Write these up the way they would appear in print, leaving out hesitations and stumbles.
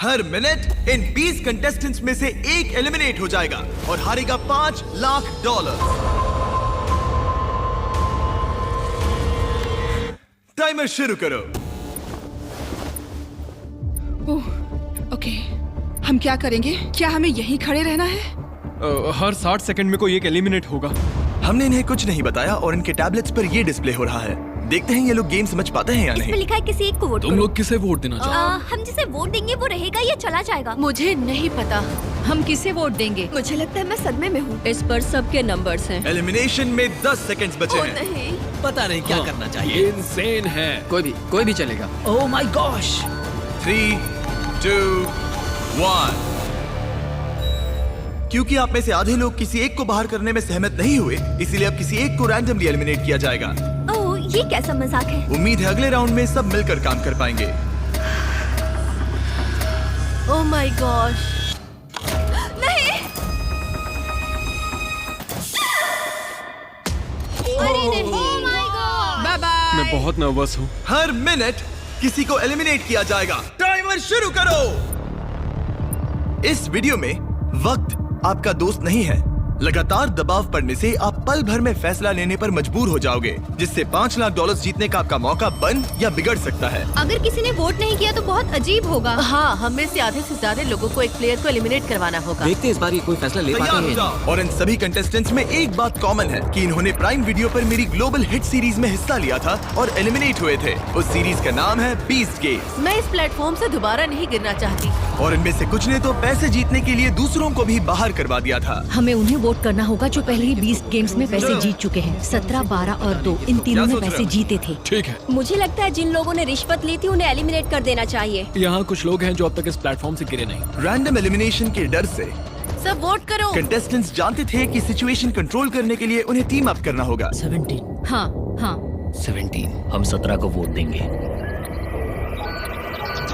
Her minute in 20 contestants में से एक एलिमिनेट हो जाएगा और हारेगा $5 लाख। टाइमर शुरू करो। ओह, ओके। हम क्या करेंगे? क्या हमें यहीं खड़े रहना है? हर 60 सेकंड में कोई एक एलिमिनेट होगा। हमने इन्हें कुछ नहीं बताया और इनके टैबलेट्स पर ये डिस्प्ले हो रहा है। देखते हैं ये लोग गेम समझ पाते हैं या नहीं। इसमें लिखा है किसी एक को वोट तुम लोग किसे वोट देना चाहते हम जिसे वोट देंगे वो रहेगा या चला जाएगा? मुझे नहीं पता हम किसे वोट देंगे। मुझे लगता है मैं सदमे में हूँ। इस पर सबके नंबर्स हैं। एलिमिनेशन में 10 सेकंड्स बचे हैं। नहीं। पता नहीं क्या करना चाहिए। ये इंसेन है। कोई भी चलेगा। ओह माय गॉश। 3, 2, 1। क्योंकि आप में से आधे लोग किसी एक को बाहर करने में सहमत नहीं हुए, इसीलिए अब किसी एक को रैंडमली एलिमिनेट किया जाएगा। ओह, ये कैसा मजाक है? उम्मीद है अगले राउंड में सब मिलकर काम कर पाएंगे। Oh my gosh. नहीं। अरे नहीं। Oh my God. Bye bye. मैं बहुत नर्वस हूँ। हर मिनट किसी को एलिमिनेट किया जाएगा। टाइमर शुरू करो। इस वीडियो में वक्त आपका दोस्त नहीं है। लगातार दबाव पड़ने से आप पल भर में फैसला लेने पर मजबूर हो जाओगे, जिससे $5 लाख जीतने का आपका मौका बन या बिगड़ सकता है। अगर किसी ने वोट नहीं किया तो बहुत अजीब होगा। हाँ, हम में से आधे से ज्यादा लोगों को एक प्लेयर को एलिमिनेट करवाना होगा। देखते हैं इस बार ये कोई फैसला ले पाते तैयार हो हैं। जाओ। और इन सभी कंटेस्टेंट्स में एक बात कॉमन है कि इन्होंने प्राइम वीडियो पर मेरी ग्लोबल हिट सीरीज में हिस्सा लिया था और एलिमिनेट हुए थे। उस सीरीज का नाम है बीस्ट गेम्स। मैं इस प्लेटफॉर्म से दोबारा नहीं गिरना चाहती। और इनमें से कुछ ने तो पैसे जीतने के लिए दूसरों को भी बाहर करवा दिया था। हमें उन्हें वोट करना होगा जो पहले ही 20 गेम्स में पैसे जीत चुके हैं। 17, 12 और 2 इन तीनों क्या ने सोच रहे पैसे हो? जीते थे। ठीक है। मुझे लगता है जिन लोगों ने रिश्वत ली थी उन्हें एलिमिनेट कर देना चाहिए। यहाँ कुछ लोग हैं जो अब तक इस प्लेटफॉर्म से गिरे नहीं। रैंडम एलिमिनेशन के डर से सब वोट करो। कंटेस्टेंट्स जानते थे कि सिचुएशन कंट्रोल करने के लिए उन्हें टीम अप करना होगा। 17। हाँ हाँ 17। हम 17 को वोट देंगे।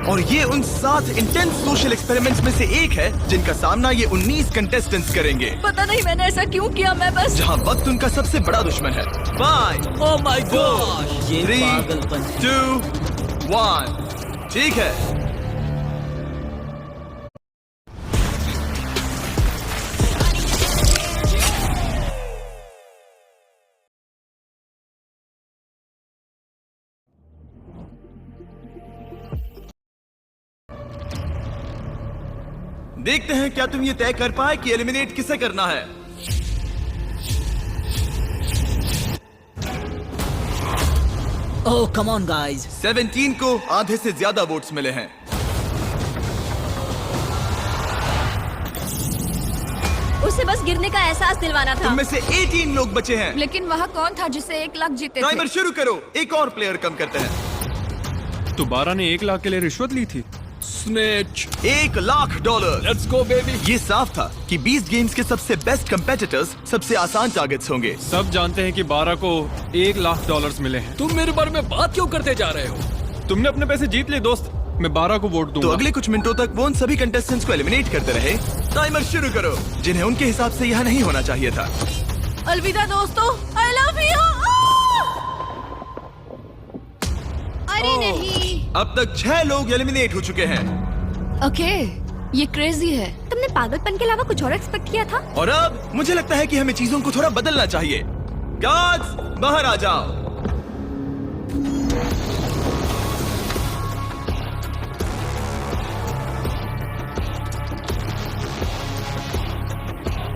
और ये उन 7 इंटेंस सोशल एक्सपेरिमेंट्स में से एक है जिनका सामना ये 19 कंटेस्टेंट्स करेंगे, पता नहीं मैंने ऐसा क्यों किया। मैं बस जहां वक्त उनका सबसे बड़ा दुश्मन है। 5, ओह माय गॉश। ये 3, पागलपन। 2, 1। ठीक है। देखते हैं क्या तुम ये तय कर पाए कि एलिमिनेट किसे करना है। ओह कम ऑन गाइस। 17 को आधे से ज्यादा वोट्स मिले हैं। उसे बस गिरने का एहसास दिलवाना था। तुम में से 18 लोग बचे हैं। लेकिन वह कौन था जिसे 1 लाख जीते थे? टाइमर शुरू करो। एक और प्लेयर कम करते हैं। तो 12 ने 1 लाख के लिए रिश्वत ली थी। Snatch. $1 lakh. Let's go baby. ये साफ था कि 20 गेम्स के सबसे बेस्ट कंपेटिटर्स सबसे आसान टारगेट्स होंगे। सब जानते हैं कि 12 को $1 लाख मिले हैं। तुम मेरे बारे में बात क्यों करते जा रहे हो? तुमने अपने पैसे जीत लिए दोस्त। मैं 12 को वोट तो दूंगा। अगले कुछ मिनटों तक वो उन सभी कंटेस्टेंट्स को एलिमिनेट करते रहे। टाइमर शुरू करो, जिन्हें उनके हिसाब से यहाँ नहीं होना चाहिए था। अलविदा दोस्तों। I love you. अरे नहीं। अब तक 6 लोग एलिमिनेट हो चुके हैं। ओके, ये क्रेजी है। तुमने पागलपन के अलावा कुछ और एक्सपेक्ट किया था? और अब मुझे लगता है कि हमें चीजों को थोड़ा बदलना चाहिए। गार्ड्स बाहर आ जाओ।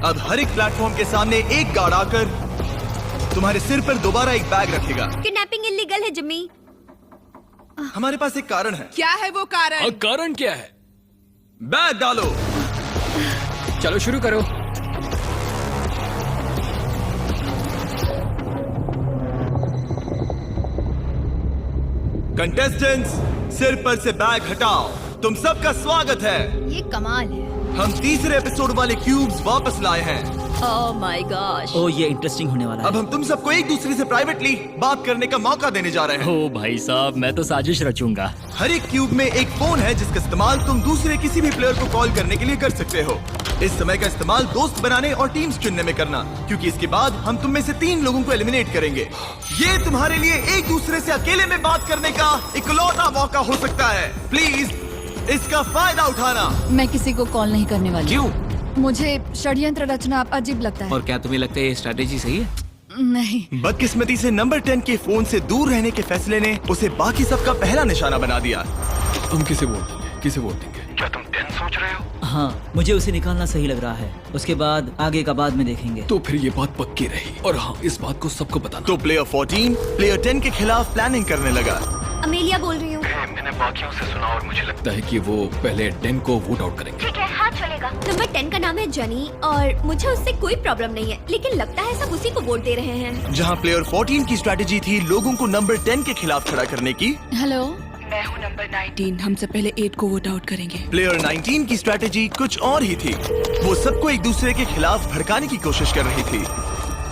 अब हर एक प्लेटफॉर्म के सामने एक गार्ड आकर तुम्हारे सिर पर दोबारा एक बैग रखेगा। किडनैपिंग इलीगल है जिम्मी। हमारे पास एक कारण है। क्या है वो कारण? कारण क्या है? बैग डालो। चलो शुरू करो। कंटेस्टेंट्स, सिर पर से बैग हटाओ। तुम सबका स्वागत है। ये कमाल है। हम तीसरे एपिसोड वाले क्यूब्स वापस लाए हैं। ओह माय गॉश। ओह ये इंटरेस्टिंग होने वाला अब है। हम तुम सबको एक दूसरे से प्राइवेटली बात करने का मौका देने जा रहे हैं। ओह भाई साहब, मैं तो साजिश रचूंगा। हर एक क्यूब में एक फोन है जिसका इस्तेमाल तुम दूसरे किसी भी प्लेयर को कॉल करने के लिए कर सकते हो। इस समय का इस्तेमाल दोस्त बनाने और टीम्स चुनने में करना, क्योंकि इसके बाद हम तुम में से 3 लोगों को एलिमिनेट करेंगे। ये तुम्हारे लिए एक दूसरे से अकेले में बात करने का इकलौता मौका हो सकता है। प्लीज इसका फायदा उठाना। मैं किसी को कॉल नहीं करने वाली। क्यों? मुझे षड्यंत्र रचना अजीब लगता है। और क्या तुम्हें लगता है ये स्ट्रेटेजी सही है? नहीं। बदकिस्मती से नंबर 10 के फोन से दूर रहने के फैसले ने उसे बाकी सबका पहला निशाना बना दिया। हम किसे वोट देंगे? किसे वोट देंगे? हाँ, मुझे उसे निकालना सही लग रहा है। उसके बाद आगे का बाद में देखेंगे। तो फिर ये बात पक्की रही। और हाँ, इस बात को सबको बताना। तो प्लेयर 14 प्लेयर 10 के खिलाफ प्लानिंग करने लगा। अमेलिया बोल रही हूँ। मैंने बाकियों से सुना और मुझे लगता है कि वो पहले 10 को वोट आउट करेंगे। ठीक है, हाँ चलेगा। नंबर 10 का नाम है जनी और मुझे उससे कोई प्रॉब्लम नहीं है, लेकिन लगता है सब उसी को वोट दे रहे हैं। जहां प्लेयर 14 की स्ट्रेटेजी थी लोगों को नंबर 10 के खिलाफ खड़ा करने की, हेलो, मैं हूँ नंबर 19। हमसे पहले 8 को वोट आउट करेंगे। प्लेयर 19 की स्ट्रेटेजी कुछ और ही थी। वो सबको एक दूसरे के खिलाफ भड़काने की कोशिश कर रही थी।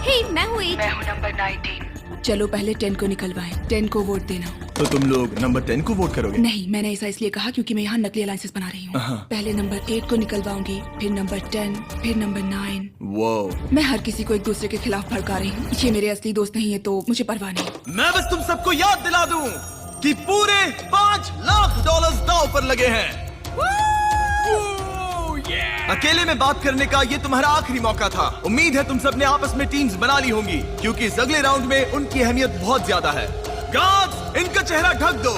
हे, मैं हूँ 8। मैं हूँ नंबर 19। चलो पहले 10 को निकलवाएं। 10 को वोट देना। तो तुम लोग नंबर 10 को वोट करोगे? नहीं, मैंने ऐसा इसलिए कहा क्योंकि मैं यहाँ नकली अलायंसेस बना रही हूँ। पहले नंबर 8 को निकलवाऊंगी, फिर नंबर 10, फिर नंबर 9। वो मैं हर किसी को एक दूसरे के खिलाफ भड़का रही हूँ। ये मेरे असली दोस्त नहीं है तो मुझे परवाह नहीं। मैं बस तुम सबको याद दिला दूं कि पूरे $5 लाख दांव पर लगे हैं। अकेले में बात करने का ये तुम्हारा आखिरी मौका था। उम्मीद है तुम सबने आपस में टीम्स बना ली होंगी क्योंकि इस अगले राउंड में उनकी अहमियत बहुत ज्यादा है। गार्ड्स, इनका चेहरा ढक दो।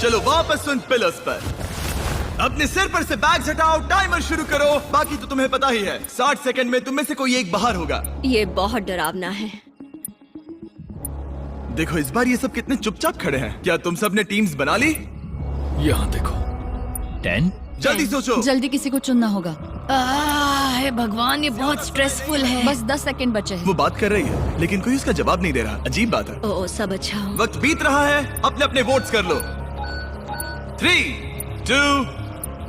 चलो वापस उन पिलर्स पर। अपने सिर पर से बैग्स हटाओ, टाइमर शुरू करो। बाकी तो तुम्हें पता ही है, 60 सेकंड में तुम में से कोई एक बाहर होगा। ये बहुत डरावना है। देखो इस बार ये सब कितने चुपचाप खड़े हैं। क्या तुम सब ने टीम्स बना ली? यहाँ देखो। 10? जल्दी सोचो। जल्दी किसी को चुनना होगा। हे भगवान, ये बहुत स्ट्रेसफुल है। बस 10 सेकंड बचे हैं। वो बात कर रही है लेकिन कोई उसका जवाब नहीं दे रहा। अजीब बात है। ओ, सब अच्छा हो। वक्त बीत रहा है, अपने अपने वोट्स कर लो। 3, 2,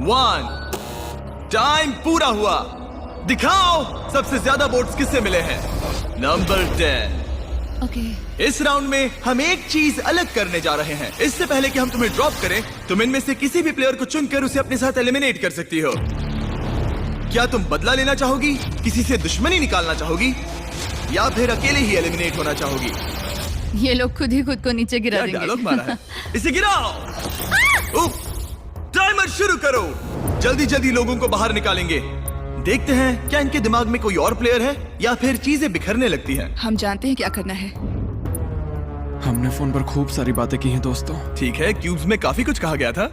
1। टाइम पूरा हुआ। दिखाओ सबसे ज्यादा वोट्स किससे मिले हैं। नंबर 10। ओके। इस राउंड में हम एक चीज अलग करने जा रहे हैं। इससे पहले कि हम तुम्हें ड्रॉप करें, तुम इनमें से किसी भी प्लेयर को चुनकर उसे अपने साथ एलिमिनेट कर सकती हो। क्या तुम बदला लेना चाहोगी, किसी से दुश्मनी निकालना चाहोगी, या फिर अकेले ही एलिमिनेट होना चाहोगी? ये लोग खुद ही खुद को नीचे गिरा क्या देंगे। डायलॉग मारा है। इसे गिराओ। उफ, टाइमर शुरू करो। जल्दी जल्दी लोगों को बाहर निकालेंगे। देखते हैं क्या इनके दिमाग में कोई और प्लेयर है या फिर चीजें बिखरने लगती हैं। हम जानते हैं क्या करना है। हमने फोन पर खूब सारी बातें की हैं दोस्तों। ठीक है, क्यूब्स में काफी कुछ कहा गया था।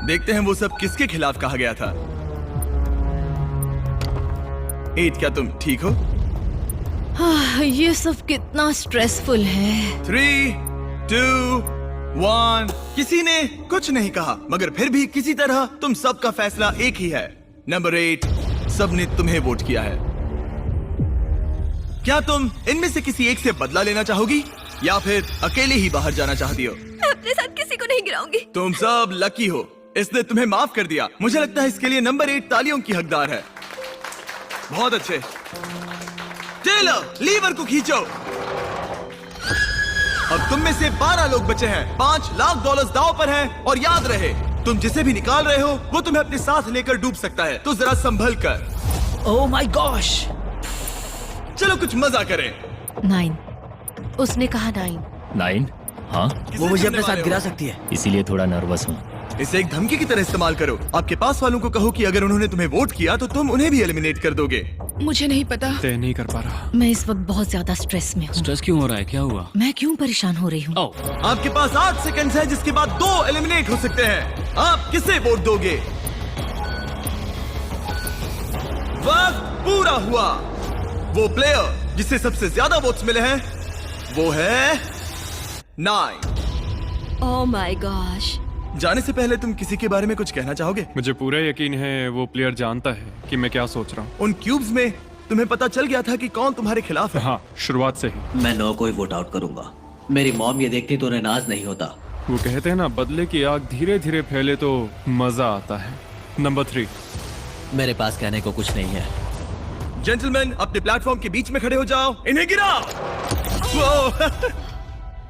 देखते हैं वो सब किसके खिलाफ कहा गया था। 8, क्या तुम ठीक हो? ये सब कितना स्ट्रेसफुल है। 3, 2, 1। किसी ने कुछ नहीं कहा मगर फिर भी किसी तरह तुम सबका फैसला एक ही है। नंबर 8, सबने तुम्हें वोट किया है। क्या तुम इनमें से किसी एक से बदला लेना चाहोगी या फिर अकेले ही बाहर जाना चाहती हो? मैं अपने साथ किसी को नहीं गिराऊंगी। तुम सब लकी हो, इसने तुम्हें माफ कर दिया। मुझे लगता है इसके लिए नंबर 8 तालियों की हकदार है। बहुत अच्छे। टेलर, लीवर को खींचो। अब तुम में से 12 लोग बचे हैं। $5 लाख दांव पर हैं और याद रहे, तुम जिसे भी निकाल रहे हो वो तुम्हें अपने साथ लेकर डूब सकता है, तो जरा संभल कर। ओह माय गॉश। चलो कुछ मजा करें। 9। उसने कहा 9। 9? हाँ, वो मुझे अपने साथ गिरा सकती है। इसीलिए थोड़ा नर्वस हूँ। इसे एक धमकी की तरह इस्तेमाल करो। आपके पास वालों को कहो कि अगर उन्होंने तुम्हें वोट किया तो तुम उन्हें भी एलिमिनेट कर दोगे। मुझे नहीं पता। तय नहीं कर पा रहा। मैं इस वक्त बहुत ज्यादा स्ट्रेस में हूँ। स्ट्रेस क्यों हो रहा है? क्या हुआ? मैं क्यों परेशान हो रही हूँ? आपके पास 8 सेकंड्स है जिसके बाद 2 एलिमिनेट हो सकते हैं। आप किसे वोट दोगे? वक्त पूरा हुआ। वो प्लेयर जिसे सबसे ज्यादा वोट्स मिले हैं वो है 9। ओह माय गॉश। जाने से पहले तुम किसी के बारे में कुछ कहना चाहोगे? मुझे पूरा यकीन है वो प्लेयर जानता है कि मैं क्या सोच रहा हूँ। उन क्यूब्स में तुम्हें पता चल गया था कि कौन तुम्हारे खिलाफ है। हाँ, शुरुआत से ही। मैं 9 को ही वोट आउट करूंगा। मेरी मॉम ये देखती तो उन्हें नाज नहीं होता। वो कहते हैं ना, बदले की आग धीरे धीरे फैले तो मजा आता है। नंबर 3। मेरे पास कहने को कुछ नहीं है। जेंटलमैन, अपने प्लेटफॉर्म के बीच में खड़े हो जाओ। इन्हें गिराओ। वो।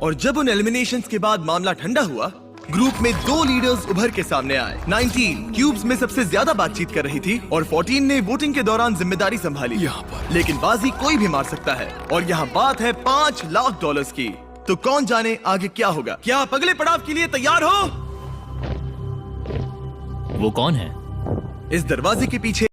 और जब उन एलिमिनेशंस के बाद मामला ठंडा हुआ, ग्रुप में 2 लीडर्स उभर के सामने आए। 19 क्यूब्स में सबसे ज्यादा बातचीत कर रही थी और 14 ने वोटिंग के दौरान जिम्मेदारी संभाली। यहाँ पर लेकिन बाजी कोई भी मार सकता है और यहाँ बात है $5 लाख की। तो कौन जाने आगे क्या होगा। क्या आप अगले पड़ाव के लिए तैयार हो? वो कौन है? इस दरवाजे के पीछे